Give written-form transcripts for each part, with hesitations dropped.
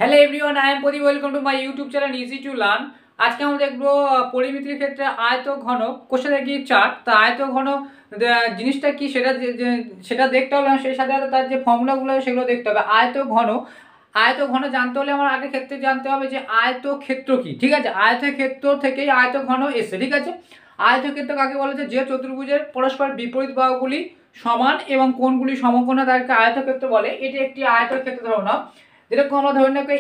Hello everyone, I am Pradip. Welcome to my YouTube channel easy to learn. আজকে আমরা দেখবো পরিমিতির ক্ষেত্রে আয়ত ঘন কোষে দেখি চার্ট। তা আয়ত ঘন জিনিসটা কি সেটা দেখতে হবে, সেই সাথে সাথে তার যে ফর্মুলাগুলো সেগুলো দেখতে হবে। আয়ত ঘন জানতে হলে আমার আগে ক্ষেত্রে জানতে হবে যে আয়ত ক্ষেত্র কি। ঠিক আছে, আয়ত ক্ষেত্র থেকেই আয়ত ঘন এসছে। ঠিক আছে, আয়ত ক্ষেত্র কাকে বলে? যে চতুর্ভুজের পরস্পর বিপরীত বাহুগুলি সমান এবং কোণগুলি সমকোণে তাকে আয়ত ক্ষেত্র বলে। এটি একটি আয়ত ক্ষেত্র ধারণা। যেরকম আমরা ধরে নেব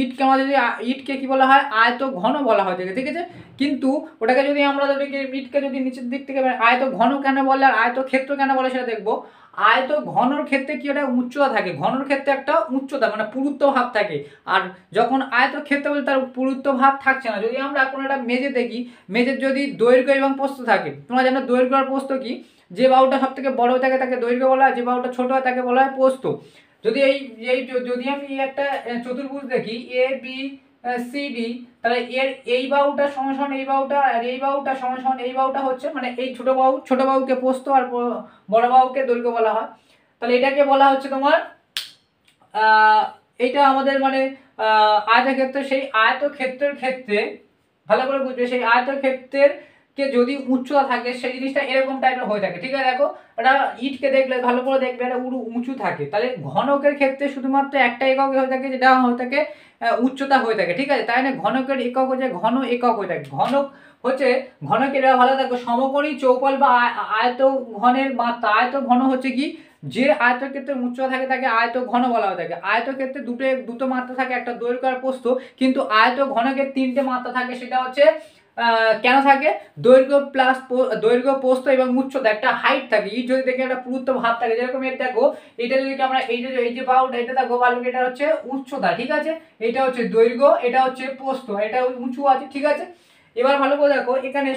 ইটকে আমরা যদি ইটকে কি বলা হয়? আয়ত ঘন বলা হয় ঠিক আছে। কিন্তু ওটাকে যদি আমরা ইটকে যদি নিচের দিক থেকে আয়ত ঘন কেন বলে আর আয়ত ক্ষেত্র কেন বলে সেটা দেখবো। আয়ত ঘনর ক্ষেত্রে কি একটা উচ্চতা থাকে, ঘনর ক্ষেত্রে একটা উচ্চতা মানে পুরুত্ব ভাব থাকে। আর যখন আয়ত ক্ষেত্র বলে তার পুরুত্ব ভাব থাকছে না। যদি আমরা কোনো একটা মেজে দেখি, মেজের যদি দৈর্ঘ্য এবং প্রস্থ থাকে, তোমরা জানো দৈর্ঘ্য আর প্রস্থ কি? যে বাহুটা সব থেকে বড় থাকে তাকে দৈর্ঘ্য বলা হয়, যে বাহুটা ছোট হয় তাকে বলা হয় প্রস্থ। যদি যদি আমি একটা চতুর্ভুজ দেখি এ বি সি ডি, তাহলে এর এই বাহুটা সমান এই বাহুটা আর এই বাহুটা সমান এই বাহুটা হচ্ছে মানে এই ছোট বাহুকে প্রস্থ আর বড় বাহুকে দৈর্ঘ্য বলা হয়। তাহলে এটাকে বলা হচ্ছে তোমার এইটা আমাদের মানে আয়তক্ষেত্র। সেই আয়তক্ষেত্রের ক্ষেত্রে ভালো করে বুঝবে, সেই আয়তক্ষেত্রের কে যদি উচ্চতা থাকে সেই জিনিসটা এরকম টাইপের হয়ে থাকে। ঠিক আছে, দেখো এটা ইটকে দেখলে ভালো করে দেখবে এটা উঁচু থাকে। তাহলে ঘনকের ক্ষেত্রে শুধুমাত্র একটা একক হয়ে থাকে, যেটা হয়ে থাকে উচ্চতা হয়ে থাকে। ঠিক আছে, তাই না? ঘনকের একক হচ্ছে ঘন একক হয়ে থাকে। ঘনক হচ্ছে ঘনকের ভালো থাকবে সমকোণী চৌপল বা আয়ত ঘনের মাত্রা। আয়ত ঘন হচ্ছে কি? যে আয়তক্ষেত্রের উচ্চতা থাকে তাকে আয়ত ঘন বলা হয়ে থাকে। আয়তক্ষেত্রে দুটো মাত্রা থাকে, একটা দৈর্ঘ্য আর প্রস্থ। কিন্তু আয়ত ঘনকের তিনটে মাত্রা থাকে। সেটা হচ্ছে কেন থাকে? দৈর্ঘ্য প্রস্থ এবং উচ্চতা, একটা হাইট থাকে। এই যদি দেখে একটা পুরুত্ব ভাব থাকে, যেরকম এর দেখো এটা যদি আমরা এই যে বাহুটা এটা দেখো ভালো, এটা হচ্ছে উচ্চতা। ঠিক আছে, এটা হচ্ছে দৈর্ঘ্য, এটা হচ্ছে প্রস্থ, এটা উঁচু আছে। ঠিক আছে, এবার ভালো করে দেখো এখানে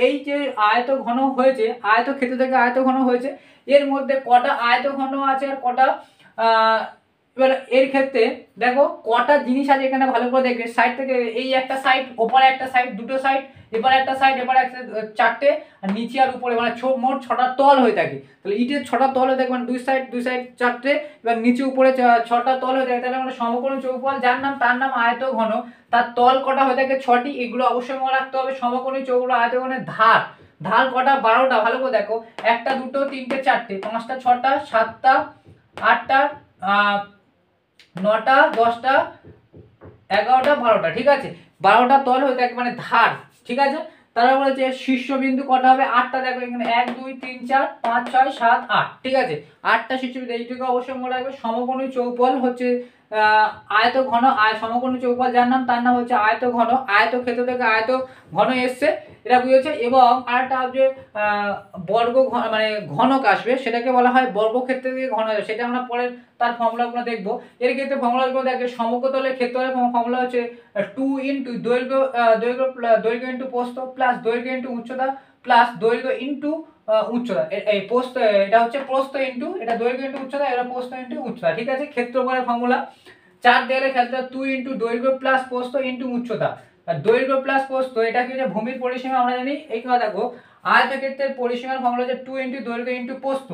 এই যে আয়ত ঘন হয়েছে, আয়ত ক্ষেত্র থেকে আয়ত ঘন হয়েছে, এর মধ্যে কটা আয়ত ঘন আছে আর কটা এবার এর ক্ষেত্রে দেখো কটা জিনিস আছে এখানে ভালো করে দেখবে। সাইড থেকে এই একটা সাইড, ওপরে একটা সাইড, দুটো সাইড, এবার একটা সাইড, এবার একটা চারটে, আর নিচে আর উপরে মানে মোট ছটা তল হয়ে থাকে। তাহলে ইটের ছটা তল হয়ে থাকে মানে দুই সাইড চারটে, এবার নিচে উপরে ছটা তল হয়ে থাকে। তাহলে আমরা সমকোণ চৌকোণ যার নাম তার নাম আয়ত ঘন, তার তল কটা হয়ে থাকে? ছটি। এগুলো অবশ্যই মনে রাখতে হবে। সমকোণী চৌকোণ আয়তঘনের ধার কটা? 12টা। ভালো করে দেখো, একটা দুটো তিনটে চারটে পাঁচটা ছটা সাতটা আটটা 9টা 10টা 11টা 12টা। ঠিক আছে, 12টা তল হয়ে থাকে মানে ধার। ঠিক আছে, তারা বলেছে শীর্ষবিন্দু কটা হবে? 8টা। দেখো এখানে 1 2 3 4 5 6 7 8। ঠিক আছে, 8টা শীর্ষবিন্দু। এইটুকু অবশ্যই মনে রাখবে। সমকোণী চৌপল হচ্ছে আয়ত ঘন, সমকোণী চৌপল যার নাম তার নাম হচ্ছে আয়ত ঘন। আয়ত ক্ষেত্র থেকে আয়ত ঘন এসছে, এটা বুঝেছে। এবং আরেকটা যে বর্গ মানে ঘনক আসবে সেটাকে বলা হয় বর্গক্ষেত্র থেকে ঘন আসবে, সেটা আমরা পরে তার ফর্মুলাগুলো দেখবো। এর ক্ষেত্রে ফর্মুলাগুলো দেখবে, সমকতলের ক্ষেত্রের ফর্মুলা হচ্ছে 2 ইন্টু দৈর্ঘ্য ইন্টু প্রস্থ প্লাস দৈর্ঘ্য ইন্টু উচ্চতা প্লাস দৈর্ঘ্য ইন্টু উচ্চতা। এই প্রস্থ, এটা হচ্ছে প্রস্থ ইন্টু এটা দৈর্ঘ্য ইন্টু উচ্চতা, এটা প্রস্থ ইন্টু উচ্চতা। ঠিক আছে, ক্ষেত্রফলের ফর্মুলা 4 দেয়ালের ক্ষেত্রে 2 ইন্টু দৈর্ঘ্য প্লাস প্রস্থ ইন্টু উচ্চতা। আর দৈর্ঘ্য প্লাস প্রস্থ এটা কি হচ্ছে? ভূমির পরিসীমা আমরা জানি। এই কথা দেখো, আয়তক্ষেত্রের পরিসীমার ফর্মুলা হচ্ছে 2 ইন্টু দৈর্ঘ্য ইন্টু প্রস্থ,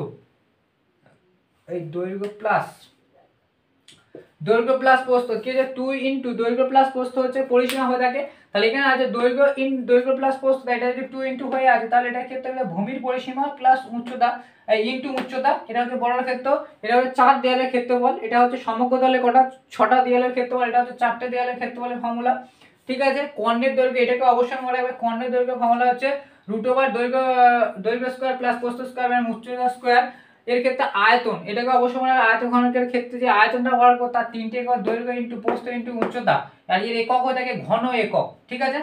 এই দৈর্ঘ্য প্লাস প্রস্থ কি হচ্ছে? 2 ইন্টু দৈর্ঘ্য প্লাস প্রস্থ হচ্ছে পরিসীমা হয়ে থাকে। তাহলে এখানে আছে দৈর্ঘ্য প্লাস প্রস্থ, এটা যদি 2 ইন্টু হয়ে আছে তাহলে এটার ক্ষেত্রে হলো ভূমির পরিসীমা প্লাস উচ্চতা ইন্টু উচ্চতা। এটা হচ্ছে বর্গের ক্ষেত্র, এটা হচ্ছে 4 দেয়ালের ক্ষেত্রফল। এটা হচ্ছে সমকোণে কটা? 6টা দেয়ালের ক্ষেত্রফল। এটা হচ্ছে 4টে দেয়ালের ক্ষেত্রফলের ফর্মুলা। ঠিক আছে, কর্ণের দৈর্ঘ্য এটাকে অবশ্যই মনে রাখবে। কর্ণের দৈর্ঘ্য ফর্মুলা হচ্ছে √ দৈর্ঘ্য স্কয়ার প্লাস প্রস্থ স্কয়ার মানে উচ্চতা স্কয়ার। এর ক্ষেত্রে আয়তন এটাকে অবশ্যই মনে রাখবে। আয়তন ঘনকের ক্ষেত্রে যে আয়তনটা বার করব তার তিনটে একক, দৈর্ঘ্য ইন্টু প্রস্থ ইন্টু উচ্চতা। আর এর একক হয়ে থাকে ঘন একক। ঠিক আছে,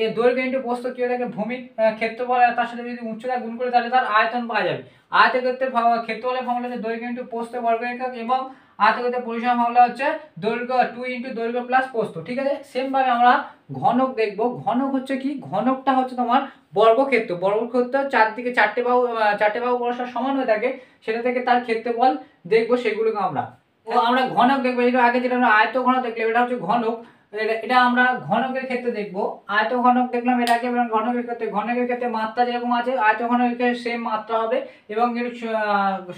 এর দৈর্ঘ্য ইন্টু প্রস্থ কি হয়ে থাকে? ভূমির ক্ষেত্রফল, আর তার সাথে যদি উচ্চতা গুণ করে তাহলে তার আয়তন পাওয়া যাবে। আয়তক্ষেত্রের ক্ষেত্রফলের ফর্মুলা হচ্ছে দৈর্ঘ্য ইন্টু প্রস্থ বর্গ একক, এবং আয়তক্ষেত্রের পরিসীমার ফর্মুলা হচ্ছে দৈর্ঘ্য 2 ইন্টু দৈর্ঘ্য প্লাস প্রস্থ। ঠিক আছে, সেম ভাবে আমরা ঘনক দেখব। ঘনক হচ্ছে কি? ঘনকটা হচ্ছে তোমার বর্গক্ষেত্র চারদিকে চারটে বাহু পরস্পর সমান হয়ে থাকে, সেটা থেকে তার ক্ষেত্রফল দেখবো। সেগুলোকে আমরা ঘনক দেখবো। এটা আগে যেটা আমরা আয়ত ঘনক দেখলাম, এটা হচ্ছে ঘনক। এটা আমরা ঘনকের ক্ষেত্রে দেখবো। আয়ত ঘনক দেখলাম এর আগে, এবং ঘনকের ক্ষেত্রে মাত্রা যেরকম আছে আয়ত ঘনকের সেম মাত্রা হবে, এবং এর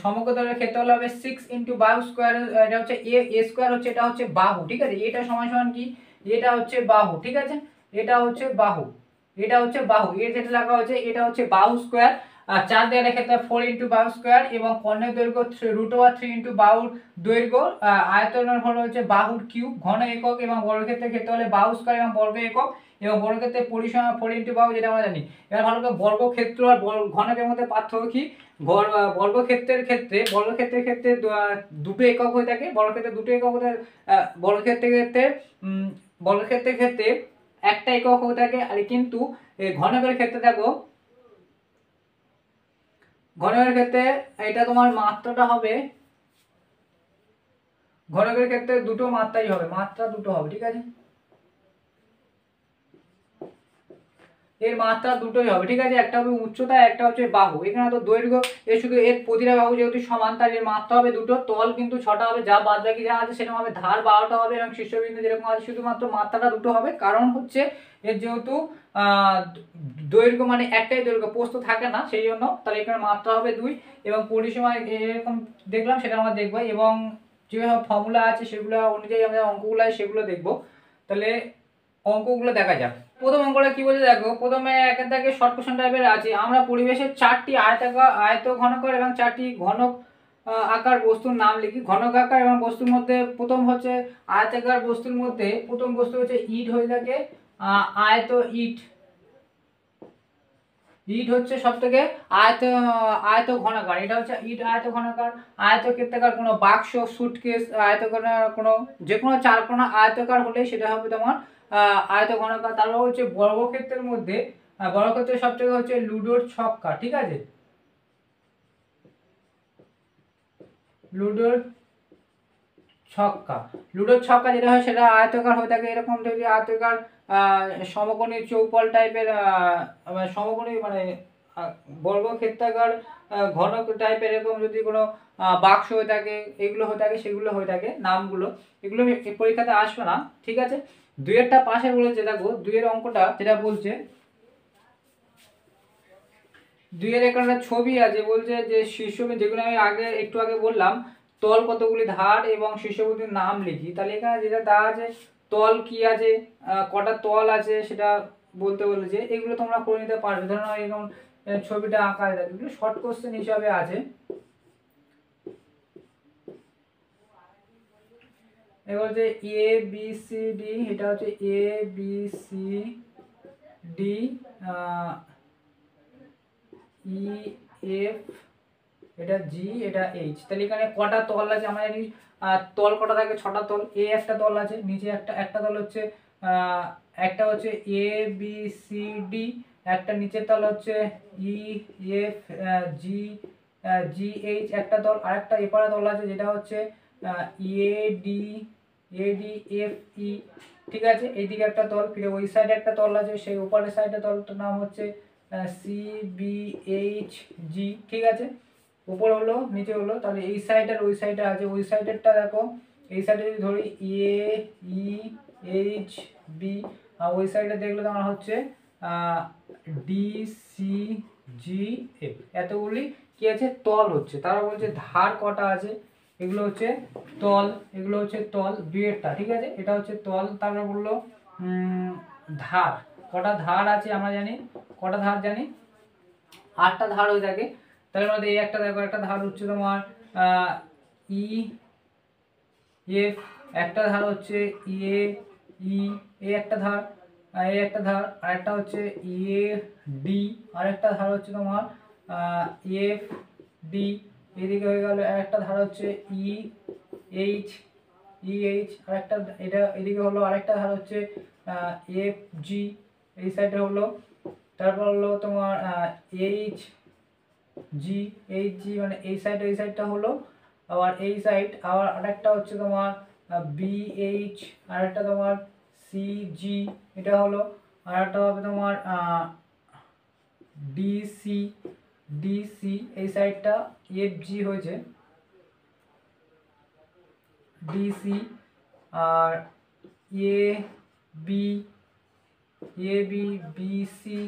সমকোণের ক্ষেত্রে হলে হবে 6 × বাহু স্কয়ার। এটা হচ্ছে এ স্কয়ার হচ্ছে, এটা হচ্ছে বাহু, ঠিক আছে। এটা সমান সমান কি, এটা হচ্ছে বাহু, ঠিক আছে। এটা হচ্ছে বাহু, এটা হচ্ছে বাহু, এর যেটা লেখা হচ্ছে এটা হচ্ছে বাহু স্কয়ার। আর 4 দেওয়ালের ক্ষেত্রে 4 × বাহু স্কয়ার, এবং কর্ণের দৈর্ঘ্য √3 × বাহুর দৈর্ঘ্য। আয়তনের হলো হচ্ছে বাহুর কিউব, ঘন একক, এবং বর্গক্ষেত্রের ক্ষেত্রে হলে বাহু স্কয়ার এবং বর্গ একক, এবং বর্গক্ষেত্রের পরিসীমা 4 × বাহু, যেটা আমরা জানি। এবার ভালো করে বর্গক্ষেত্র আর ঘনকের মধ্যে পার্থক্য কি। বর্গক্ষেত্রের ক্ষেত্রে দুটো একক হয়ে থাকে, বর্গক্ষেত্রে দুটো একক হয়ে বর্গক্ষেত্রের ক্ষেত্রে একটা একক হয়ে থাকে। আর কিন্তু ঘনকের ক্ষেত্রে দেখো, ঘনকের ক্ষেত্রে এটা তোমার মাত্রাটা হবে, ঘনকের ক্ষেত্রে দুটো মাত্রাই হবে, মাত্রা দুটো হবে, ঠিক আছে। এর মাত্রা দুটোই হবে, ঠিক আছে। একটা হবে উচ্চতা, একটা হচ্ছে বাহু। এখানে তো দৈর্ঘ্য, এর শুধু এর প্রতিটা বাহু যেহেতু সমান, তার এর মাত্রা হবে দুটো। তল কিন্তু 6টা হবে, যা বাদ বাকি যা আছে সেরকম হবে। ধার 12টা হবে, এবং শীর্ষবিন্দু যেরকম আছে, শুধুমাত্র মাত্রাটা দুটো হবে। কারণ হচ্ছে এর যেহেতু দৈর্ঘ্য মানে একটাই দৈর্ঘ্য, প্রস্থ থাকে না, সেই জন্য। তাহলে এখানে মাত্রা হবে 2, এবং পরিসীমা এরকম দেখলাম, সেটা আমরা দেখবো, এবং যেভাবে ফর্মুলা আছে সেগুলো অনুযায়ী আমরা অঙ্কগুলো সেগুলো দেখবো। তাহলে অঙ্কগুলো দেখা যাক। প্রথম অঙ্কটা কি বলছে দেখো, প্রথমে একের দাগে শর্ট কোশ্চেন টাইপের আছে। আমরা পরিবেশের 4টি আয়ত ঘনকার এবং 4টি ঘনক আকার বস্তুর নাম লিখি। ঘনক আকার এবং বস্তুর মধ্যে প্রথম হচ্ছে আয়তাকার বস্তুর মধ্যে প্রথম বস্তু হচ্ছে ইট হয়ে থাকে। আয়ত ইট, ইট হচ্ছে সব থেকে আয়ত ঘনাকার। এটা হচ্ছে ইট আয়ত ঘনাকার। আয়তক্ষেত্রাকার কোনো বাক্স, সুটকেস, আয়তকার কোনো যে কোনো চারকোনা আয়তকার হলেই সেটা হবে তোমার আয়ত ঘনাকার। তারপর হচ্ছে বর্গক্ষেত্রের মধ্যে, বর্গক্ষেত্রের সব থেকে হচ্ছে লুডোর ছক্কা, ঠিক আছে। লুডোর ছক্কা, লুডোর ছক্কা যেটা হয় সেটা আয়তকার হয়ে থাকে, এরকম তৈরি আয়তকার সমকোণী চৌপল টাইপের, সমকোণী মানে বর্গক্ষেত্রাকার ঘনক টাইপের, এরকম যদি কোনো বাক্স হয়ে থাকে, এগুলো হয়ে থাকে, সেগুলো হয়ে থাকে নামগুলো। এগুলো পরীক্ষাতে আসবে না, ঠিক আছে। দুইয়েরটা পাশে বলেছে, দেখো দুইয়ের অঙ্কটা যেটা বলছে, দুইয়ের একটা ছবি আছে, বলছে যে শীর্ষবিন্দু, যেগুলো আমি একটু আগে বললাম, তল কতগুলি ধার এবং শীর্ষবিন্দুর নাম লিখি। তাহলে এখানে যেটা দেওয়া আছে, তল কি আছে, কটা তল আছে সেটা বলতে বলেছে। এগুলো তোমরা করে নিতে পারবে। ধরো এরকম ছবিটা আঁকা আছে, এগুলো শর্ট কোশ্চেন হিসাবে আছে। এবার হচ্ছে এ বি সি ডি, এটা হচ্ছে A B C D, E F, এটা জি, এটা এইচ। তাহলে এখানে কটা তল আছে আমরা জানি, তল কটা থাকে, 6টা তল। এ একটা তল আছে, নিচে একটা তল হচ্ছে, একটা হচ্ছে এ বি সি ডি, একটা নিচের তল হচ্ছে E F G G H একটা তল, আর একটা এপারে তল আছে যেটা হচ্ছে এ ডি এফ ই, ঠিক আছে। এইদিকে একটা তল, ফিরে ওই সাইডে একটা তল আছে, সেই উপরের সাইডে তলটার নাম হচ্ছে সি বি এইচ জি, ঠিক আছে। উপর হলো, নিচে হলো। তাহলে এই সাইড আর ওই সাইডে আছে, ওই সাইডেরটা দেখো, এই সাইডে যদি ধরি এ ই এইচ বি, আর ওই সাইডে দেখলে তোমার হচ্ছে ডি সি জি এফ। এতগুলি কি আছে, তল হচ্ছে। তারা বলছে ধার কটা আছে, এগুলো হচ্ছে তল, এগুলো হচ্ছে তল দুইয়েরটা, ঠিক আছে। এটা হচ্ছে তল। তারপরে বললো ধার, কটা ধার আছে আমরা জানি, কটা ধার জানি, 8টা ধার হয়ে থাকে। তার মধ্যে এই একটা দেখো, একটা ধার হচ্ছে তোমার ই এফ, একটা ধার হচ্ছে এ ই, এই একটা ধার, এই একটা ধার, আর একটা হচ্ছে এ ডি, আর একটা ধার হচ্ছে তোমার এফ ডি। এদিকে হয়ে গেল একটা ধার হচ্ছে ই এইচ, আর একটা, এটা এদিকে হলো আরেকটা ধার হচ্ছে এফ জি, এই সাইডে হলো। তারপর হলো তোমার এইচ জি, এইচ জি মানে এই সাইডটা হলো। আবার এই সাইড, আবার আরেকটা হচ্ছে তোমার বি এইচ, আর একটা তোমার সি জি, এটা হলো। আর একটা হবে তোমার ডিসি, এই সাইডটা এফ জি হয়েছে, ডিসি। আর A B, A B, B C,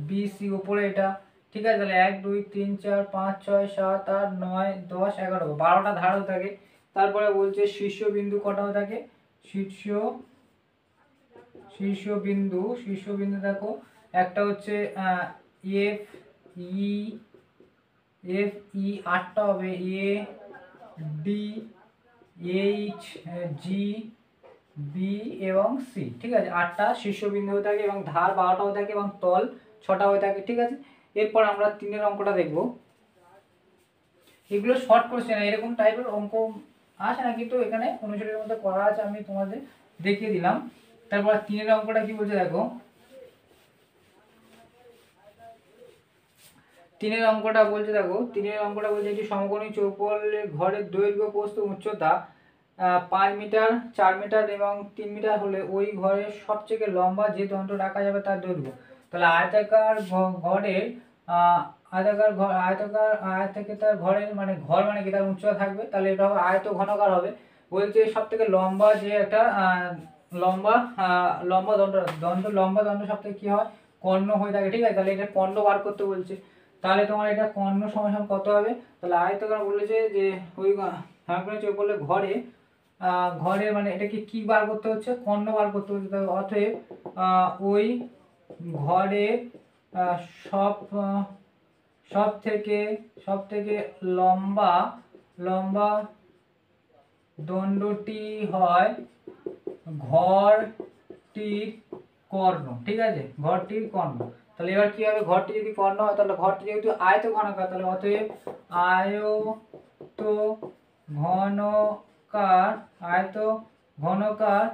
B C উপরে এটা, ঠিক আছে। তাহলে 1 2 3 4 5 6 7 8 9 10 11 12টা ধার থাকে। তারপরে বলছে শীর্ষবিন্দু কটা থাকে, শীর্ষবিন্দু দেখো একটা হচ্ছে এফ ই, এফ ই 8টা হবে, A D, H, G, B এবং সি, ঠিক আছে। 8টা শীর্ষবিন্দু হয়ে থাকে এবং ধার 12টা হয়ে থাকে এবং তল 6টা হয়ে থাকে, ঠিক আছে। এরপর আমরা 3 অঙ্কটা দেখব। এগুলো শর্ট কোশ্চেন, এরকম টাইপের অঙ্ক আসে না, কিন্তু এখানে অনুশীলনের মধ্যে করা আছে, আমি তোমাদের দেখিয়ে দিলাম। তারপর 3 অঙ্কটা কি বলছে দেখো। 3 অঙ্কটা বলছে দেখো, 3 অঙ্কটা বলছে একটি সমকোণী চৌপলের ঘরের দৈর্ঘ্য প্রস্থ উচ্চতা 5 মিটার, 4 মিটার এবং 3 মিটার হলে ওই ঘরের সবচেয়ে লম্বা যে দণ্ড রাখা যাবে তার দৈর্ঘ্য। তাহলে আয়তাকার ঘরের আয়তাকার ঘরের মানে ঘর মানে কি, তার উচ্চতা থাকবে, তাহলে এটা হবে আয়ত ঘনকার হবে। বলছে সব থেকে লম্বা যে একটা লম্বা লম্বা লম্বা দণ্ড সব থেকে কি হয়, কর্ণ হয়ে থাকে, ঠিক আছে। তাহলে এটা কর্ণ বার করতে বলছে। তাহলে তোমার এটা কর্ণ সমান কত হবে, তাহলে আয়তাকার বলেছে যে ওই বললে ঘরে মানে এটাকে কি বার করতে হচ্ছে, কর্ণ বার করতে হচ্ছে। অতএব ওই ঘরে সব সব থেকে লম্বা দণ্ডটি হয় ঘরটির কর্ণ, ঠিক আছে, ঘরটির কর্ণ। তাহলে এবার কি হবে, ঘরটি যদি কর্ণ হয় তাহলে ঘরটি যেহেতু আয়ত ঘনকার, তাহলে অতএব আয়ত ঘনকার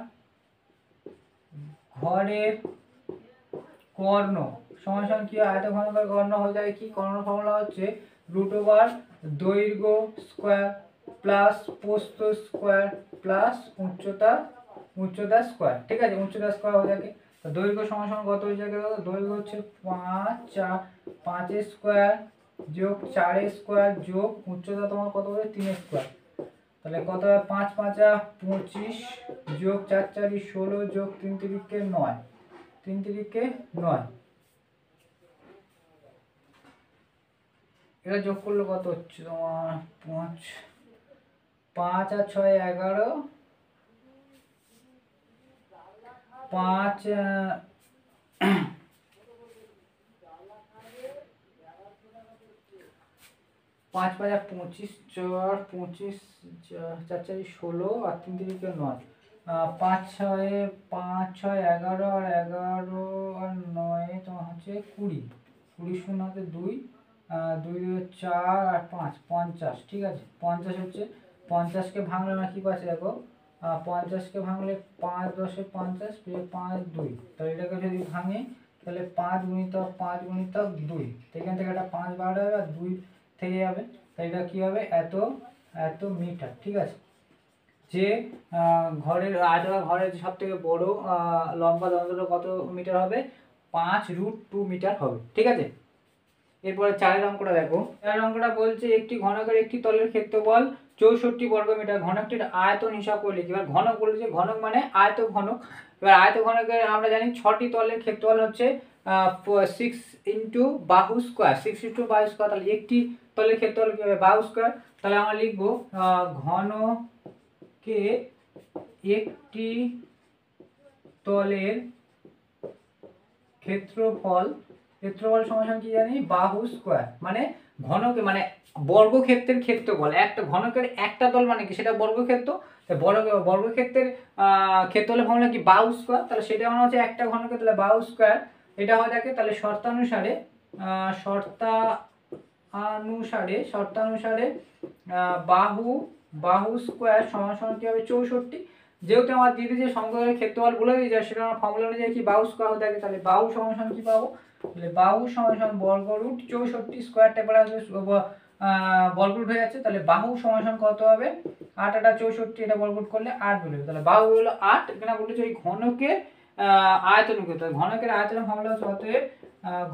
ঘরের কর্ণ সমান কি, আয়ত ঘনকার কর্ণ হয়ে যায় কি, কর্ণ ফর্মুলা হচ্ছে √ দৈর্ঘ্য স্কয়ার প্লাস প্রস্থ স্কয়ার প্লাস উচ্চতা স্কয়ার, ঠিক আছে। উচ্চতা স্কয়ার হয়ে থাকে। দৈর্ঘ্য সমান কত হয়ে যাবে, দৈর্ঘ্য হচ্ছে 5 স্কয়ার যোগ 4 স্কয়ার যোগ উচ্চতা তোমার কত হবে 3 স্কয়ার। তাহলে কত হবে, 5 5 25 যোগ 4 4 16 যোগ 3 3 9, 3 3 9, এটা যোগ করলে কত হচ্ছে তোমার 5 5 আর 6 11, 5 5 5 25 4 25 4 4 16 আর 3 3 9, 5 6 11 আর 11 আর 9 তোমার হচ্ছে 20, 20 শূন্য হাতে 2, 2 4 আর 5 50, ঠিক আছে। 50 হচ্ছে, 50কে ভাঙলে আমরা কি পাচ্ছি দেখো, 50কে ভাঙলে 5 10 50 5 2, তাহলে এটাকে যদি ভাঙে তাহলে 5 গুণিতক 5 গুণিতক 2, এখান থেকে একটা 5 বার হবে আর 2 থেকে যাবে, তাই এটা কি হবে, এত মিটার, ঠিক আছে। যে ঘরের সব থেকে বড় লম্বা দণ্ডটা কত মিটার হবে, 5√2 মিটার হবে, ঠিক আছে। এরপরে 4 অঙ্কটা দেখো। 4 অঙ্কটা বলছে একটি ঘনকের একটি তলের ক্ষেত্রফল 64 বর্গমিটার, ঘনকটির আয়তন হিসাব করে লিখি। এবার ঘনক বলেছে, ঘনক মানে আয়ত ঘনক। এবার আয়ত ঘনকের আমরা জানি 6টি তলের ক্ষেত্রফল হচ্ছে 6 ইন্টু বাহু স্কয়ার, 6 ইন্টু বাহু স্কয়ার। তাহলে একটি তলের ক্ষেত্রফল কি হবে, বাহু স্কয়ার। তাহলে আমরা লিখবো ঘনকে একটি তলের ক্ষেত্রফল সমান কি জানি, বাহু স্কয়ার। মানে ঘনকে মানে বর্গক্ষেত্রের ক্ষেত্রফল, একটা ঘনকের একটা তল মানে কি, সেটা বর্গক্ষেত্র। বর্গক্ষেত্রের ক্ষেত্রফলের ফর্মুলা কি, বাহু স্কয়ার। তাহলে সেটা মানে হচ্ছে একটা ঘনকের, তাহলে বাহু স্কয়ার এটা হয়ে থাকে। তাহলে শর্তানুসারে বাহু স্কয়ার সমান কি হবে, 64। যেহেতু আমার দিদি যে সমকোণের ক্ষেত্রফল বলে দিয়ে যায়, সেটা আমার ফর্মুলা অনুযায়ী কি, বাহু স্কয়ার হয়ে থাকে। তাহলে বাহু সমান কি পাবো, তাহলে বাহু সমান বর্গরুট 64, স্কয়ারটা পরে আসবে বর্গরুট হয়ে যাচ্ছে। তাহলে বাহু সমান কত হবে, 8 8 64, এটা বর্গরুট করলে 8 বের হবে। তাহলে বাহু হলো 8। এখানে বলেছে ওই ঘনকের আয়তন কত, ঘনকের আয়তনের ফর্মুলা হচ্ছে অতএব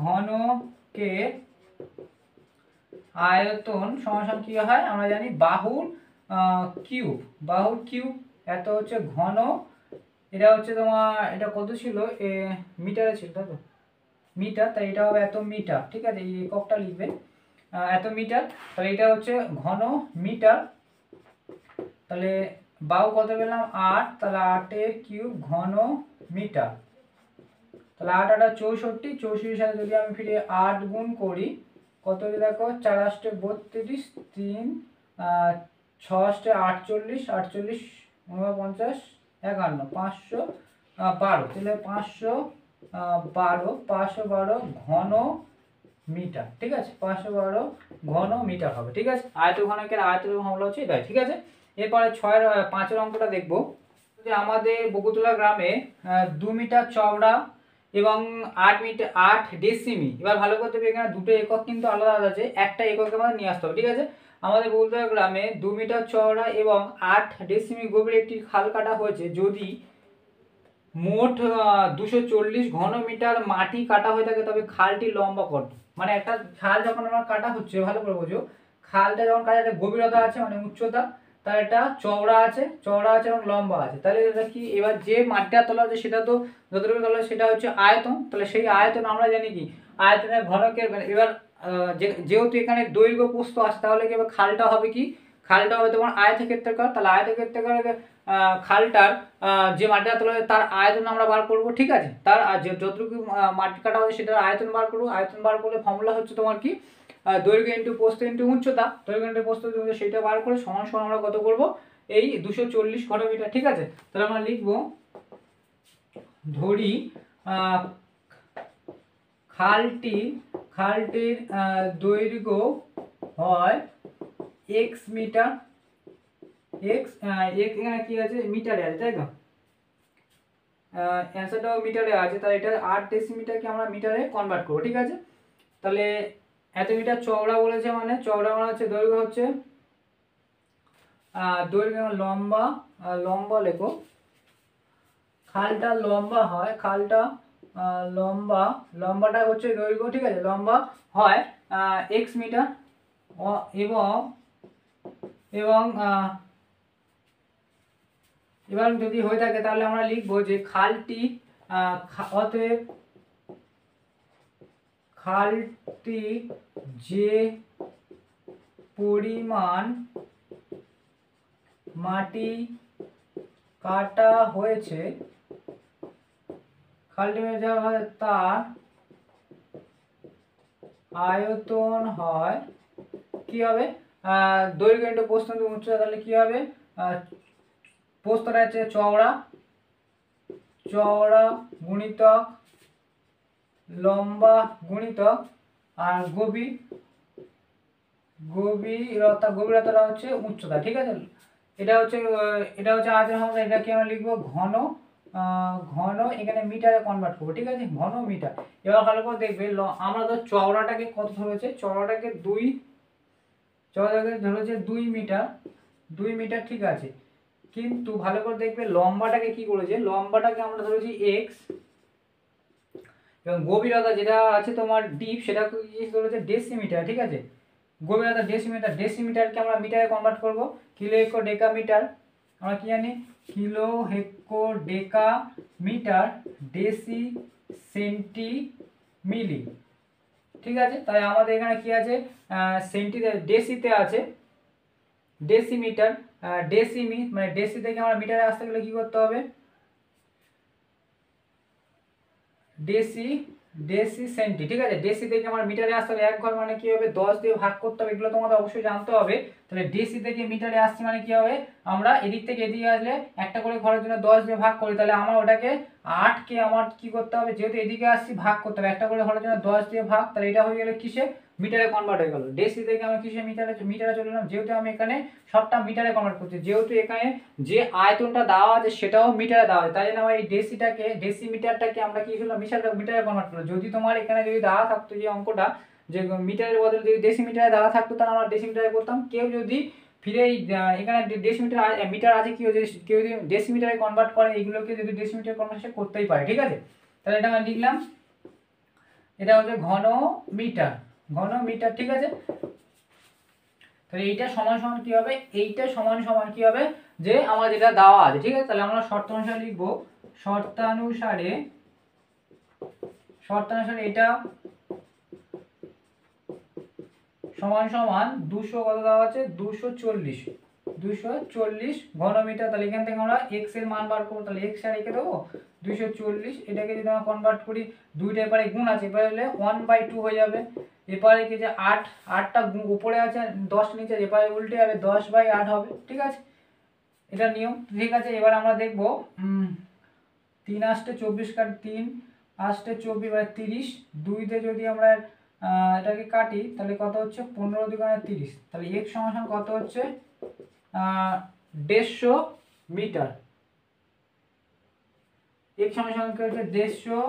ঘনকের আয়তন সমান কি হয়, আমরা জানি বাহুর কিউব, এত হচ্ছে ঘন এটা হচ্ছে তোমার, এটা কত ছিল, মিটারে ছিল তাই তো, মিটার, তাই এটা হবে এত মিটার, ঠিক আছে, এই এককটা লিখবে এত মিটার। তাহলে এটা হচ্ছে ঘন মিটার। তাহলে বাহু কত পেলাম 8, তাহলে 8 কিউব ঘন মিটার। তাহলে 8 8 64, 64 সাথে যদি আমি ফিরে 8 গুণ করি কত হয়ে দেখো, 4 8 32, 3 6 8 48, 48 49 51, 512, তাহলে 512 ঘন মিটার, ঠিক আছে, 512 ঘন মিটার হবে, ঠিক আছে। আয়তঘনকের আয়তন হলো হচ্ছে এটাই, ঠিক আছে। এরপরে 5 অঙ্কটা দেখবো যে আমাদের বকুতলা গ্রামে 2 মিটার চওড়া এবং 8 ডেসিমি। এবার ভালো করতে হবে, এখানে দুটো একক কিন্তু আলাদা আলাদা আছে, একটা এককে আমাদের নিয়ে আসতে হবে, ঠিক আছে। আমাদের বকুতলা গ্রামে 2 মিটার চওড়া এবং 8 ডেসিমি গভীর একটি খাল কাটা হয়েছে। যদি মোট 240 ঘন মিটার মাটি কাটা হয়ে থাকে তবে খালটি লম্বা কত? মানে একটা খাল যখন আমার কাটা হচ্ছে, ভালো করে বোঝো, খালটা যখন কাটা, একটা গভীরতা আছে মানে উচ্চতা, তার একটা চওড়া আছে এবং লম্বা আছে। তাহলে এটা কি, এবার যে মাটিটা তোলা হচ্ছে সেটা তো যতটুকু তোলা সেটা হচ্ছে আয়তন। তাহলে সেই আয়তন আমরা জানি কি, আয়তনের ঘনকের, এবার যেহেতু এখানে দৈর্ঘ্য প্রস্থ আছে, তাহলে কি এবার খালটা হবে কি, খালটা হবে তোমার আয়তক্ষেত্রাকার। তাহলে আয়তক্ষেত্রাকার খালটার যে মাটিটা তোলা হবে তার আয়তন আমরা বার করব, ঠিক আছে। তার যতটুকু মাটি কাটা হবে সেটার আয়তন বার করবো। আয়তন বার করলে ফর্মুলা হচ্ছে তোমার কি, দৈর্ঘ্য ইন্টু প্রস্থ ইন্টু উচ্চতা, দৈর্ঘ্য ইন্টু প্রস্থ সেটা বার করে সমান সমান আমরা কত করব, এই 240 ঘন মিটার, ঠিক আছে। তাহলে আমরা লিখব, ধরি খালটির দৈর্ঘ্য হয় x মিটার, এখানে কি আছে, মিটারে আছে, তাই তো, অ্যান্সারটাও মিটারে আছে। তাহলে এটা 8 ডেসিমিটারকে আমরা মিটারে কনভার্ট করবো, ঠিক আছে। তাহলে এত মিটার চওড়া বলেছে, মানে চওড়া মানে হচ্ছে দৈর্ঘ্য হচ্ছে দৈর্ঘ্য লম্বা লেখো, খালটা লম্বা হয়, লম্বাটা হচ্ছে দৈর্ঘ্য, ঠিক আছে, লম্বা হয় x মিটার এবং এবার যদি হয়ে থাকে তাহলে আমরা লিখবো যে খালটি অতএব খালটি যে পরিমাণ মাটি কাটা হয়েছে, খালটি তার আয়তন হয় কি হবে, দৈর্ঘ্য ইন্টু প্রস্থ ইন্টু উচ্চতা। তাহলে কি হবে, প্রস্থটা হচ্ছে চওড়া গুণিতক লম্বা গুণিতক আর গভীরতাটা হচ্ছে উচ্চতা, ঠিক আছে। এটা হচ্ছে আয়তন হবে, এটাকে আমরা লিখবো ঘন এখানে মিটারে কনভার্ট করবো, ঠিক আছে, ঘন মিটার। এবার ভালো করে দেখবে, আমরা তো চওড়াটাকে কত ধরেছে, চওড়াটাকে ধরেছে 2 মিটার, ঠিক আছে। কিন্তু ভালো করে দেখবে লম্বাটাকে কি করেছে, লম্বাটাকে আমরা ধরেছি x এবং গভীরতা যেটা আছে তোমার ডিপ, সেটা কি ধরেছে ডেসিমিটার, ঠিক আছে। গভীরতা ডেসিমিটারকে আমরা মিটারে কনভার্ট করব, কিলো হেক্টর ডেকা মিটার। আমরা কি জানি, kilo hecto deca metre, deci centi milli, ঠিক আছে। তাই আমাদের এখানে কি আছে, ডেসিতে আছে ডেসিমিটার, ডেসিমি মানে ডেসি থেকে আমরা মিটারে আসতে গেলে কি করতে হবে, ডেসি সেন্টি, ঠিক আছে। ডেসি থেকে আমার মিটারে আসতে হবে 1 ঘর, মানে কি হবে 10 দিয়ে ভাগ করতে হবে, এগুলো তোমাদের অবশ্যই জানতে হবে। তাহলে ডেসি থেকে মিটারে আসছি মানে কি হবে, আমরা এদিক থেকে এদিকে আসলে একটা করে ঘরের জন্য 10 দিয়ে ভাগ করি, তাহলে আমার ওটাকে 8 কে আমার কি করতে হবে, যেহেতু এদিকে আসছি ভাগ করতে হবে, একটা করে ঘরের জন্য 10 দিয়ে ভাগ, তাহলে এটা হয়ে গেল কিসে, মিটারে কনভার্ট হয়ে গেল। ডেসি থেকে আমি কিসে, মিটারে চলে এলাম, যেহেতু আমি এখানে সবটা মিটারে কনভার্ট করছি, যেহেতু এখানে যে আয়তনটা দেওয়া আছে সেটাও মিটারে দেওয়া আছে, তাই জন্য আমরা এই ডেসিমিটারটাকে আমরা কি করলাম, মিটারে কনভার্ট করলাম। যদি তোমার এখানে যদি দেওয়া থাকতো যে অঙ্কটা, যে মিটারের বদলে যদি ডেসিমিটারে দেওয়া থাকতো, তাহলে আমরা ডেসিমিটারে করতাম। কেউ যদি ফিরে এখানে মিটার আছে, কেউ যদি ডেসিমিটারে কনভার্ট করে, এইগুলোকে যদি ডেসিমিটারে কনভার্ট করতেই পারে, ঠিক আছে। তাহলে এটা আমরা লিখলাম, এটা হচ্ছে ঘন মিটার, ঠিক আছে। তাহলে এইটা সমান সমান কি হবে, যে আমার যেটা দেওয়া আছে, ঠিক আছে। তাহলে আমরা শর্ত অনুসারে লিখবো শর্তানুসারে এটা সমান সমান 200 কত দেওয়া আছে 240 ঘনমিটার। তাহলে এখান থেকে আমরা x এর মান বার করব, তাহলে x আর রেখে দেবো 240। এটাকে যদি আমরা কনভার্ট করি, দুইটা এপারে গুণ আছে, এপারে হলে 1/2 হয়ে যাবে। এপারে কি যে 8টা উপরে আছে 10 নিচে, এপারে উল্টে যাবে 10/8 হবে। ঠিক আছে, এটা নিয়ম। ঠিক আছে, এবার আমরা দেখব 3 আষ্টে 24 কাট 3 আষ্টে 24 মানে 30, 2 দিয়ে যদি আমরা এটাকে কাটি তাহলে কত হচ্ছে 15 দুগুণে 30। তাহলে x সমান কত হচ্ছে 150 মিটার। x সমান কি হচ্ছে 150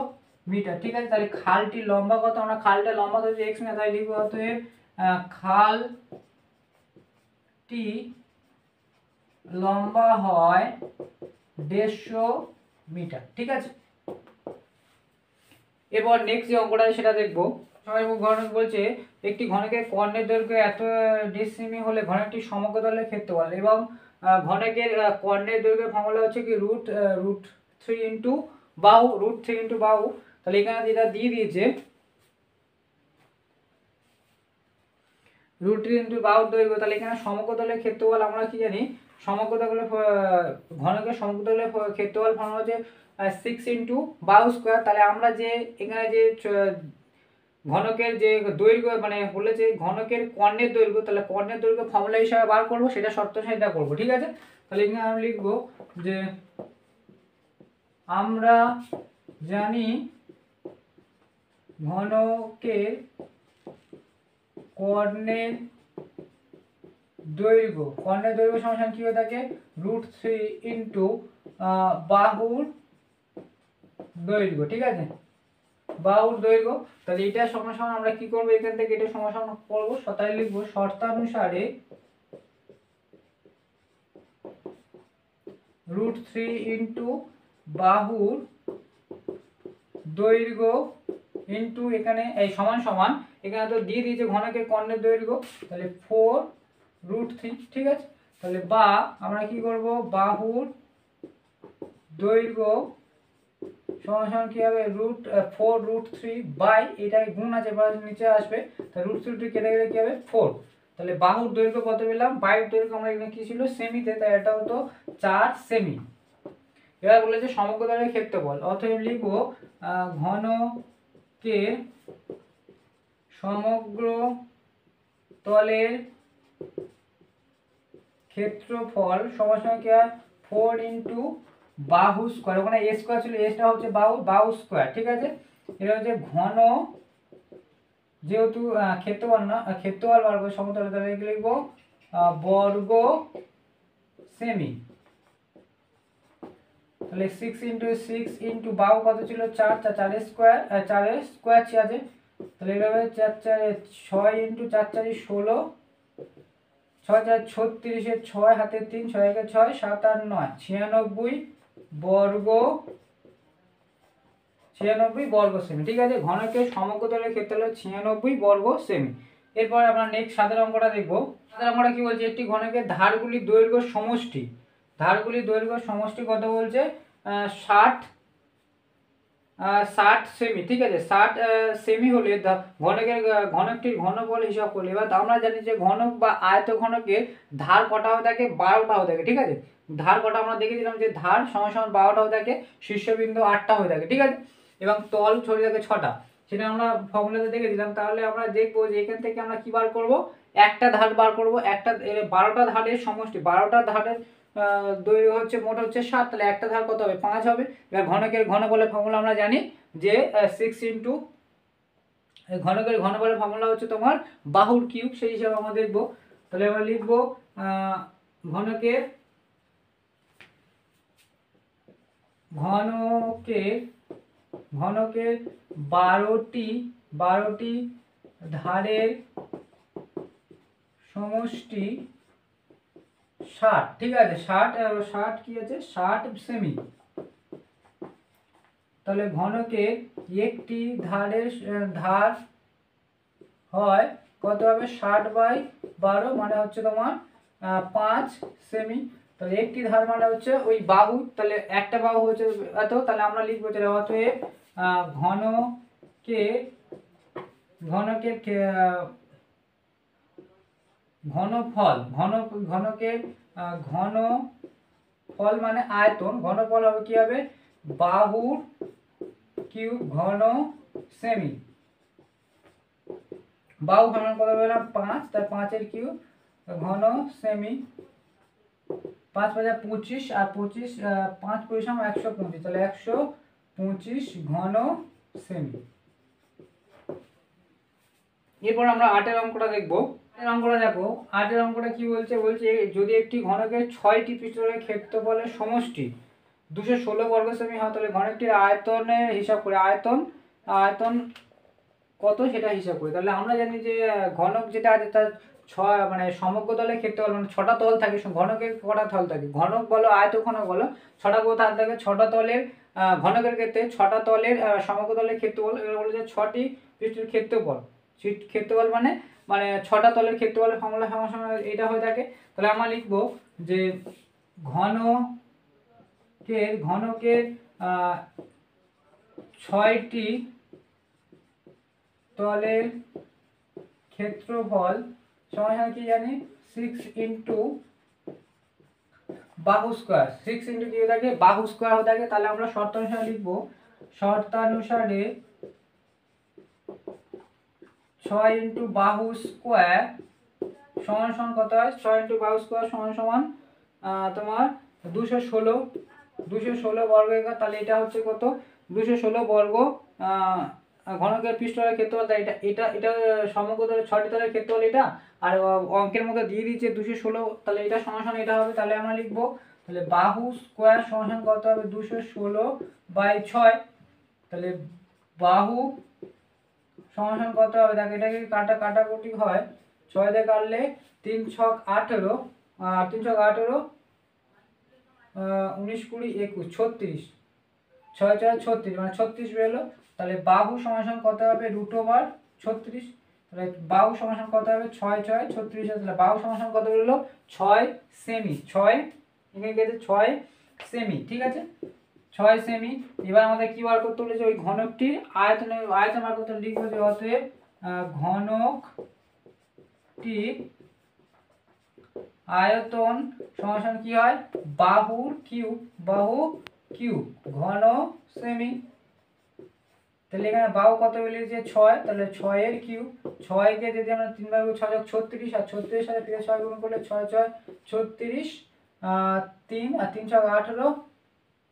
মিটার। ঠিক আছে, তাহলে খালটি লম্বা কত, আমরা খালটা লম্বা তো x না, তাই লিখব অতএব খালটি লম্বা হয় 150 মিটার। ঠিক আছে, এবার নেক্সট যে অঙ্কটা সেটা দেখবো। ঘনক বলছে একটি ঘনকের কর্ণের দৈর্ঘ্য এত ডেসিমি হলে ঘনকটি সমগ্র তলের ক্ষেত্রফল, এবং ঘনকের কর্ণের দৈর্ঘ্যের ফর্মুলা হচ্ছে কি √3 ইন্টু বাহু, √3 ইন্টু বাহু। তাহলে এখানে যেটা দিয়ে দিয়েছে √3 ইন্টু বাহুর দৈর্ঘ্য, তাহলে এখানে সমগ্র তলের ক্ষেত্রফল আমরা কি জানি, সমগ্র তলের ঘনকের সমগ্র তলের ক্ষেত্রফল ফর্মুলা হচ্ছে 6 ইন্টু বাহু স্কোয়ার। তাহলে আমরা যে এখানে যে ঘনকের যে দৈর্ঘ্য মানে বলেছে ঘনকের কর্ণের দৈর্ঘ্য, তাহলে কর্ণের দৈর্ঘ্য ফর্মুলা হিসাবে বার করব, সেটা শর্ত সেটা করব। ঠিক আছে, তাহলে এখানে আমি লিখব যে আমরা জানি ঘনকের কর্ণের দৈর্ঘ্য সমান কি হয়ে থাকে √3 ইন্টু বাহুর দৈর্ঘ্য। ঠিক আছে, বাহুর দৈর্ঘ্য। তাহলে এটা সমান সমান আমরা কি করব, এখান থেকে এটা সমান সমান করব, তাই লিখব শর্তানুসারে √3 ইন্টু বাহুর দৈর্ঘ্য ইন্টু এখানে এই সমান সমান এখানে তো দিয়ে দিয়েছে ঘনকের কর্ণের দৈর্ঘ্য, তাহলে 4√3। ঠিক আছে, তাহলে বা আমরা কি করব, বাহুর দৈর্ঘ্য সমান সমান কি হবে 4√3 বাই এটাই গুণ আছে নিচে আসবে, তাহলে √3 কেটে গেলে কি হবে 4। তাহলে বাহুর দৈর্ঘ্য কত পেলাম, বাহুর দৈর্ঘ্য আমরা এখানে কি ছিল সেমিতে, তাই এটা হতো 4 সেমি। এবার বলেছে সমগ্র তলের ক্ষেত্রফল, অতএব লিখব ঘনকের সমগ্র তলের ক্ষেত্রফল সমান সমান কি হয় 4 ইন্টু বাহু স্কোয়ার, ওখানে a স্কোয়ার ছিল, এটা হচ্ছে বাহু স্কোয়ার। ঠিক আছে, এটা হচ্ছে ঘন, যেহেতু ক্ষেত্রফল না ক্ষেত্রফল বর্গ সমতলে, তাহলে লিখব বর্গ সেমি। তাহলে 6 ইন্টু 6 ইন্টু বাহু কত ছিল 4, 4 স্কোয়ার, 4 স্কোয়ার আছে, তাহলে এভাবে 4 4 6 ইন্টু 4 4 16, 6 4 36, 6 হাতে 3, 6 1 6, 7 8 9 96 বর্গ সেমি। ঠিক আছে, ঘনকের সমগ্র তলের ক্ষেত্রফল 96 বর্গ সেমি। এরপর আমরা নেক্সট সাধারণ অঙ্কটা দেখব। সাধারণ অঙ্কটা কি বলছে, একটি ঘনকের ধারগুলির দৈর্ঘ্য সমষ্টি, ধারগুলির দৈর্ঘ্য সমষ্টি কত বলছে 60 সেমি। ঠিক আছে, 60 সেমি হলে ঘনকটির ঘনফল হিসাব করলে, এবার আমরা জানি যে ঘনক বা আয়ত ঘনকের ধার কটা হয়ে থাকে 12টা হয়ে থাকে। ঠিক আছে, ধার কটা আমরা দেখেছিলাম যে ধার সমান সমান 12টা হয়ে থাকে, শীর্ষবিন্দু 8টা হয়ে থাকে। ঠিক আছে, এবং তল ছড়িয়ে থাকে 6টা, সেটা আমরা ফর্মুলাতে দেখেছিলাম। তাহলে আমরা দেখবো যে এখান থেকে আমরা কি বার করব, একটা ধার বার করব, একটা 12টা ধারের সমষ্টি, 12টা ধারের দৈর্ঘ্য হচ্ছে মোট হচ্ছে 7, তাহলে একটা ধার কত হবে 5 হবে। এবার ঘনকের ঘনফলের ফর্মুলা আমরা জানি যে 6 ইন্টু ঘনকের ঘনফলের ফর্মুলা হচ্ছে তোমার বাহুর কিউব, সেই হিসাবে আমরা দেখবো। তাহলে আমরা লিখব ঘনকের 12টি ধারের সমষ্টি 60। ঠিক আছে, 60 কি আছে 60 সেমি। তাহলে ঘনকের একটি ধার হয় কত হবে 60/12, মানে হচ্ছে তোমার 5 সেমি। তাহলে একটি ধার মানে হচ্ছে ওই বাহু, তাহলে একটা বাহু হচ্ছে এত, তাহলে আমরা লিখবো যে অতএব ঘনকের ঘনকের ঘনফল ঘনকের ঘনফল মানে আয়তন, ঘনফল হবে কি হবে বাহুর কিউব ঘন সেমি। বাহু ঘন কত বললাম 5, তার 5 কিউব ঘন সেমি, 5 × 5 = 25 আর 25 5 × 25 = 125, তাহলে 125 ঘন সেমি। এরপর আমরা 8 অঙ্কটা দেখবো। 8 অঙ্কটা দেখো, 8 অঙ্কটা কি বলছে, বলছে যদি একটি ঘনকের 6টি পৃষ্ঠতলের ক্ষেত্রফলের সমষ্টি 216 বর্গ সেমি হয়, তাহলে ঘনকটির আয়তনের হিসাব করে আয়তন কত সেটা হিসাব করি। তাহলে আমরা জানি যে ঘনক যেটা আছে তার 6 মানে সমগ্র তলের ক্ষেত্রফল, মানে 6টা তল থাকে, ঘনকের কটা তল থাকে, ঘনক বলো আয়তঘনক বলো 6টা তল থাকে, 6টা তলের ঘনকের ক্ষেত্রে 6টা তলের সমগ্র তলের ক্ষেত্রফল, এগুলো বলে যে 6টি পৃষ্ঠের ক্ষেত্রফল মানে 6টা তলের ক্ষেত্রফলের ফর্মুলা সমান এটা হয়ে থাকে। তাহলে আমরা লিখবো যে ঘনকের 6টি তলের ক্ষেত্রফল সমান কি জানি 6 × বাহু স্কয়ার, 6 × কি হয়ে থাকে বাহু স্কয়ার হয়ে থাকে। তাহলে আমরা শর্তানুসারে লিখবো, শর্তানুসারে 6 × বাহু স্কয়ার সমান কত হয়, 6 × বাহু স্কয়ার সমান তোমার 216 বর্গ একক। তাহলে এটা হচ্ছে কত 216 বর্গ ঘনকের পৃষ্ঠতলের ক্ষেত্রফল। এটা এটা এটা সমগ্র তলের 6টি তলের ক্ষেত্রফল এটা, আর অঙ্কের মধ্যে দিয়ে দিয়েছে 216, তাহলে এটা সমান এটা হবে। তাহলে আমরা লিখবো তাহলে বাহু স্কয়ার সমান কত হবে 216/6, তাহলে বাহু সমান কত হবে, দেখো এটাকে কাটাকুটি হয়, 6 দিয়ে কাটলে 3 × 6 = 18, 3 × 6 = 18, 19 20 21 36, 6 × 4 = 36 মানে 36 বেরোলো। তাহলে বাহু সমান কত হবে √36, তাহলে বাহু সমান কত হবে 6 × 6 = 36, তাহলে বাহু সমান কত বেরোলো 6 সেমি, 6 এখানে গেছে 6 সেমি, ঠিক আছে 6 সেমি। এবার আমাদের কি বার করতে বলেছে, ওই ঘনকটির আয়তন বার করতে লিখবো যে অতএব ঘনকটির আয়তন সমান কি হয় বাহু কিউব ঘন সেমি। তাহলে এখানে বাহু কত বেরিয়েছে 6, তাহলে 6 এর কিউব, 6 কে যদি আমরা 3 বার করি 6 × 36, আর 36 সাথে 6 গুণ করলে 6 × 6 = 36, 3 আর 3 × 6 = 18,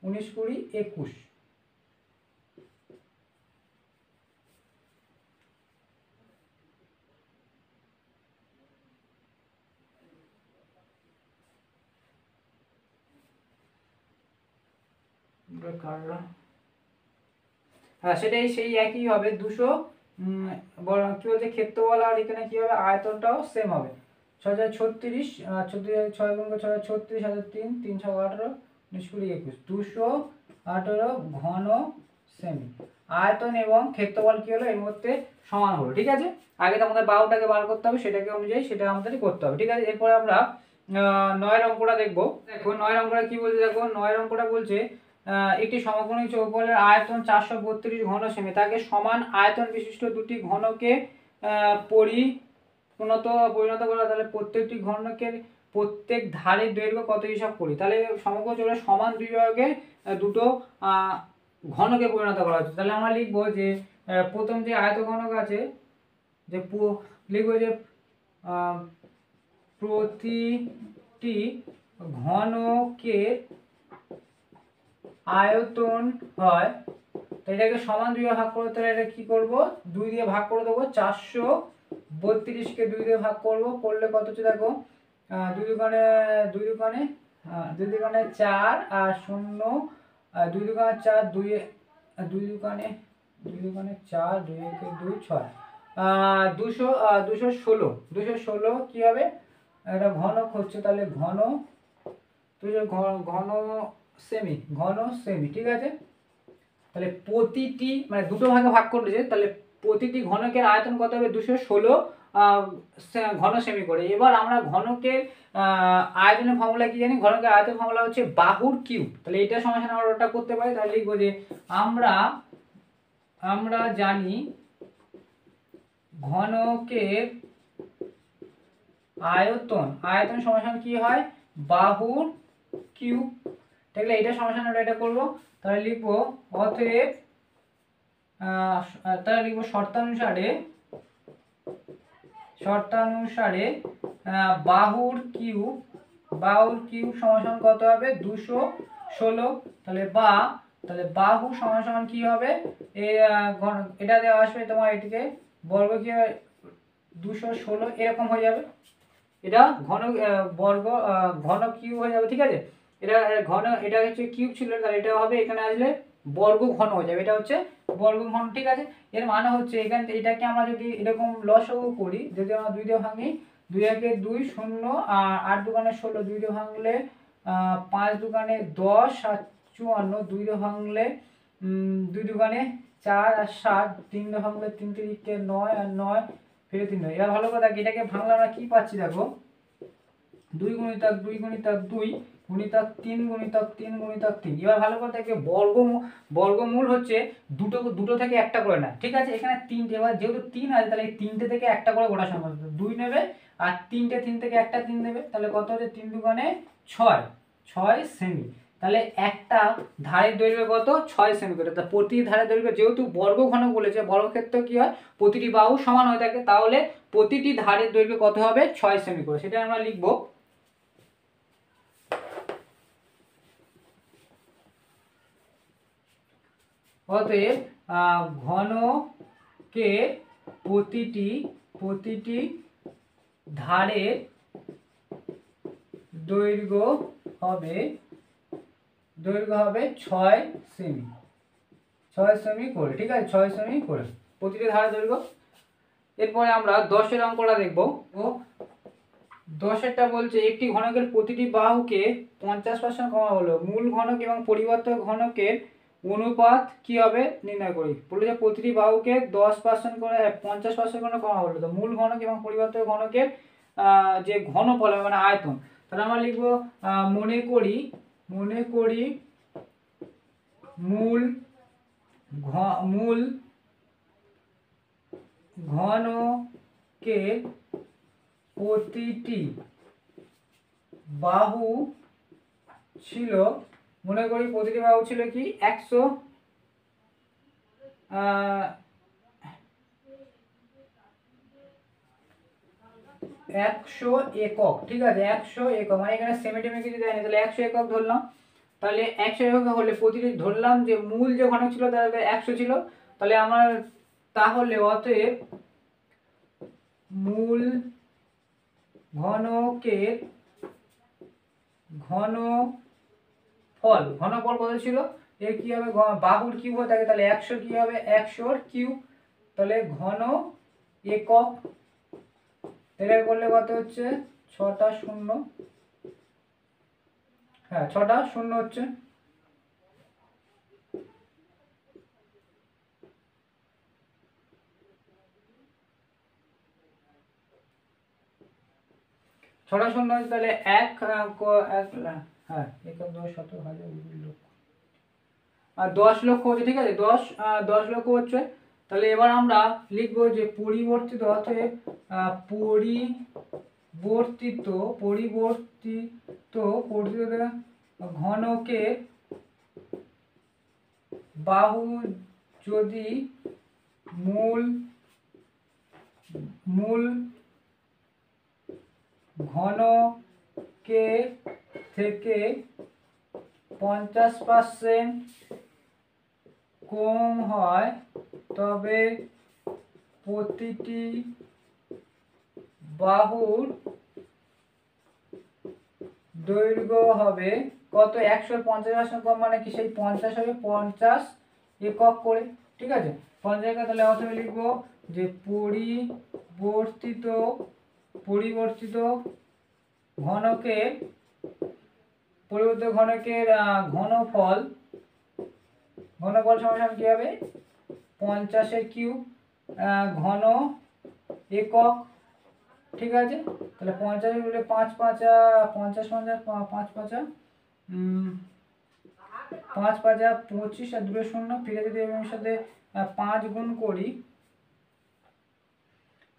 19 20 21। হ্যাঁ সেটাই সেই একই হবে 200 কি বলছে ক্ষেত্রফল, আর এখানে কি হবে আয়তনটাও সেম হবে। 6 × 36, 6 গুণ করে 6 × 36 আর 3 3 × 6 = 18, 19 20 21 218 ঘন সেমি। আয়তন এবং ক্ষেত্রফল কি হলো এর মধ্যে সমান হলো, ঠিক আছে। আগে তো আমাদের বাহুটাকে বার করতে হবে, সেটাকে অনুযায়ী সেটা আমাদের করতে হবে, ঠিক আছে। এরপরে আমরা 9 অঙ্কটা দেখবো। দেখো 9 অঙ্কটা কি বলছে, দেখো 9 অঙ্কটা বলছে একটি সমকোণী চৌকোণের আয়তন 432 ঘন সেমি, তাকে সমান আয়তন বিশিষ্ট দুটি ঘনকে পরিণত করা। তাহলে প্রত্যেকটি ঘনকের প্রত্যেক ধারের দৈর্ঘ্য কত হিসাব করি। তাহলে সমকোণ চৌকোণের সমান দুই বিভাগে দুটো ঘনকে পরিণত করা হচ্ছে। তাহলে আমরা লিখবো যে প্রথম যে আয়তঘনক আছে, যে লিখবো যে প্রতিটি ঘনকের আয়তন হয়, তো এটাকে সমান 2 দিয়ে ভাগ করবো। তাহলে এটা কি করব 2 দিয়ে ভাগ করে দেবো, 432 কে 2 দিয়ে ভাগ করব, করলে কত হচ্ছে দেখো 2 দুগুণে 4 আর 0 2 দুগুণে 4 2 দুগুণে 4 2 একে 2 6 216 কি হবে এটা ঘনক হচ্ছে, তাহলে ঘন সেমি, ঠিক আছে। তাহলে প্রতিটি মানে দুটো ভাগে ভাগ করেছে, তাহলে প্রতিটি ঘনকের আয়তন কত হবে 216 ঘন সেমি করে। এবার আমরা ঘনকের আয়তনের ফর্মুলা কি জানি? ঘনকের আয়তনের ফর্মুলা হচ্ছে বাহুর কিউব। তাহলে এটা সমান আমরা ওটা করতে পারি। তাহলে লিখবো যে আমরা জানি ঘনকের আয়তন সমান কি হয়? বাহুর কিউব। তাহলে এটা সমান আমরা এটা করব। তাহলে লিখবো অতএব তাহলে লিখবো শর্তানুসারে বাহুর কিউব সমান কত হবে? 216। তাহলে বাহু সমান কি হবে? এটা দেওয়া আসবে তোমার, এটিকে বর্গ কি 216 এরকম হয়ে যাবে। এটা ঘন কিউব হয়ে যাবে, ঠিক আছে। এটা হচ্ছে কিউব ছিল, তাহলে এটা হবে এখানে আসলে বর্গ ঘন হয়ে যাবে। এটা হচ্ছে বর্গ ঘন, ঠিক আছে। এর মানে হচ্ছে এটাকে আমরা যদি এরকম লসাগু করি, যদি আমরা 2 দিয়ে ভাঙি, 2 একে 2 0 আর 8 দুগুণে 16, 2 দিয়ে ভাঙলে 5 দুগুণে 10 আর 54, 2 দিয়ে ভাঙলে 2 দুগুণে 4 আর 7, 3 দিয়ে ভাঙলে 3 3 9 আর 9 ফিরে 3। এবার ভালো কথা, এটাকে ভাঙলে আমরা কি পাচ্ছি দেখো? 2 গুণিতক 2 গুণিতক 2 গুণিতক 3 গুণিতক 3 গুণিতক 3। এবার ভালো কথা, বর্গমূল হচ্ছে দুটো থেকে একটা করে না, ঠিক আছে। এখানে 3টে, এবার যেহেতু 3 আছে তাহলে এই 3টে থেকে একটা করে গোটা সংখ্যা 2 নেবে, আর 3 থেকে একটা 3 নেবে। তাহলে কত হচ্ছে? 3 দুগুণে 6 সেমি। তাহলে একটা ধারের দৈর্ঘ্য কত? 6 সেমি করে। তা প্রতি ধারের দৈর্ঘ্য, যেহেতু বর্গ ঘন বলেছে, বর্গক্ষেত্র কি হয়? প্রতিটি বাহু সমান হয়ে থাকে, তাহলে প্রতিটি ধারের দৈর্ঘ্য কত হবে? 6 সেমি করে। সেটা আমরা লিখবো। অতএব ঘনকের প্রতিটি ধারের দৈর্ঘ্য হবে 6 সেমি। 6 সেমি করে, ঠিক আছে। 6 সেমি করে প্রতিটি ধারের দৈর্ঘ্য। এরপরে আমরা 10-এর অঙ্কটা দেখব। 10-এরটা বলছে একটি ঘনকের প্রতিটি বাহুকে 50% কমা হলো, মূল ঘনক এবং পরিবর্তক ঘনকের অনুপাত কি হবে নির্ণয় করি। বলেছে প্রতিটি বাহুকে 10% করে 50% করে কমা হলো, তো মূল ঘনক এবং পরিবর্তক ঘনকের যে ঘনফল হবে মানে আয়তন। তাহলে আমরা লিখবো মনে করি মূল ঘনকের প্রতিটি বাহু ছিল, মনে করি প্রতিটি বাহু ছিল কি 100 একক, ঠিক আছে। 100 একক, মানে এখানে সেমিটিমি কিছু দেয়নি, তাহলে 100 একক ধরলাম। তাহলে 100 একক হলে প্রতিটি ধরলাম যে মূল যে ঘনক ছিল তাহলে 100 ছিল। তাহলে অতএব মূল ঘনকের ঘনফল কত ছিল? এর কি হবে? বাহুর কিউব হয়ে থাকে, তাহলে 100 কি হবে? 100 কিউব। তাহলে ঘন একক, এটা করলে কত হচ্ছে? 6টা 0, হ্যাঁ 6টা 0 হচ্ছে। ছটা 0 হচ্ছে, তাহলে হ্যাঁ 10 লক্ষ হচ্ছে, ঠিক আছে। 10 লক্ষ হচ্ছে। তাহলে এবার আমরা লিখবো যে পরিবর্তিত ঘনকের বাহু যদি মূল ঘনকের থেকে 50% কম হয়, তবে প্রতিটি বাহুর দৈর্ঘ্য হবে কত? 150% কম, মানে কি সেই 50 হবে 50 একক করে, ঠিক আছে। 50 একক। তাহলে অথবা লিখবো যে পরিবর্তিত ঘনকের ঘনফল সমান কি হবে? 50 এর কিউব ঘন একক ঠিক আছে, তাহলে 50 গুলে 5 5 50 50 5 5 5 5 25 আর 2 শূন্য, ফিরে যদি এর সাথে 5 গুণ করি,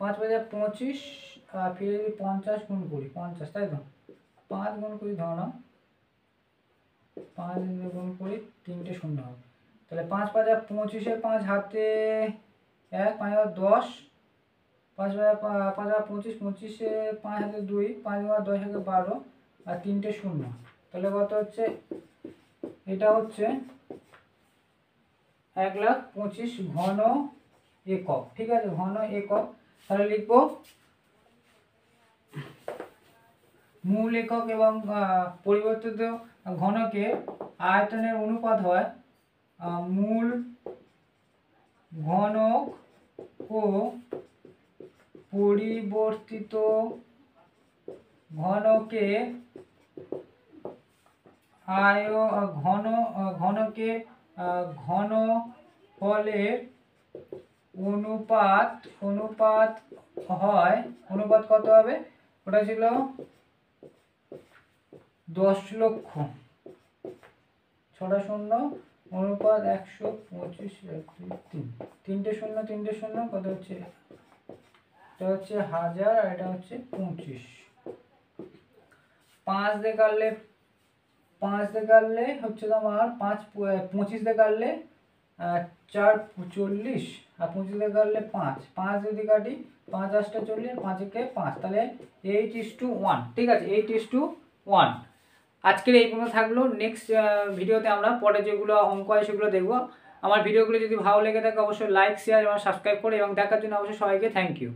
5 5 25, ফিরে যদি 50 গুণ করি 50, তাই তো 5 গুণ করি, ধরো না 5 গুণ করি, 3টে শূন্য হবে, তাহলে 5 5 25 এর 5 হাতে 1, 5 10, 5 5 25, 25 এ 5 হাতে 2, 5 10 হাতে 12 আর 3টে শূন্য, তাহলে কত হচ্ছে, এটা হচ্ছে 1,25,000 ঘন একক। ঠিক আছে, ঘন একক। তাহলে লিখবো মূল একক এবং পরিবর্তিত ঘনকে আয়তনের অনুপাত হয় মূল ঘনক ও পরিবর্তিত ঘনকে ঘনকে ঘনফলের অনুপাত হয়। অনুপাত কত হবে, ওটা ছিল 10 লক্ষ, 6টা শূন্য, অনুপাত 125, 3টে শূন্য, 3টে শূন্য, কত হচ্ছে, এটা হচ্ছে 1000 আর এটা হচ্ছে 25। 5 দিয়ে কাটলে হচ্ছে তোমার 25 দিয়ে কাটলে 4 40 আর 25 দিয়ে কাটলে 5 যদি কাটি 5 8টা 40, 5 একে 5, তাহলে 8:1। ঠিক আছে, 8:1। আজকের এই পর্যন্ত থাকলো। নেক্সট ভিডিওতে আমরা পরে যেগুলো অঙ্ক হয় সেগুলো দেখবো। আমার ভিডিওগুলো যদি ভালো লেগে থাকে অবশ্যই লাইক, শেয়ার এবং সাবস্ক্রাইব করে এবং দেখার জন্য অবশ্যই সবাইকে থ্যাংক ইউ।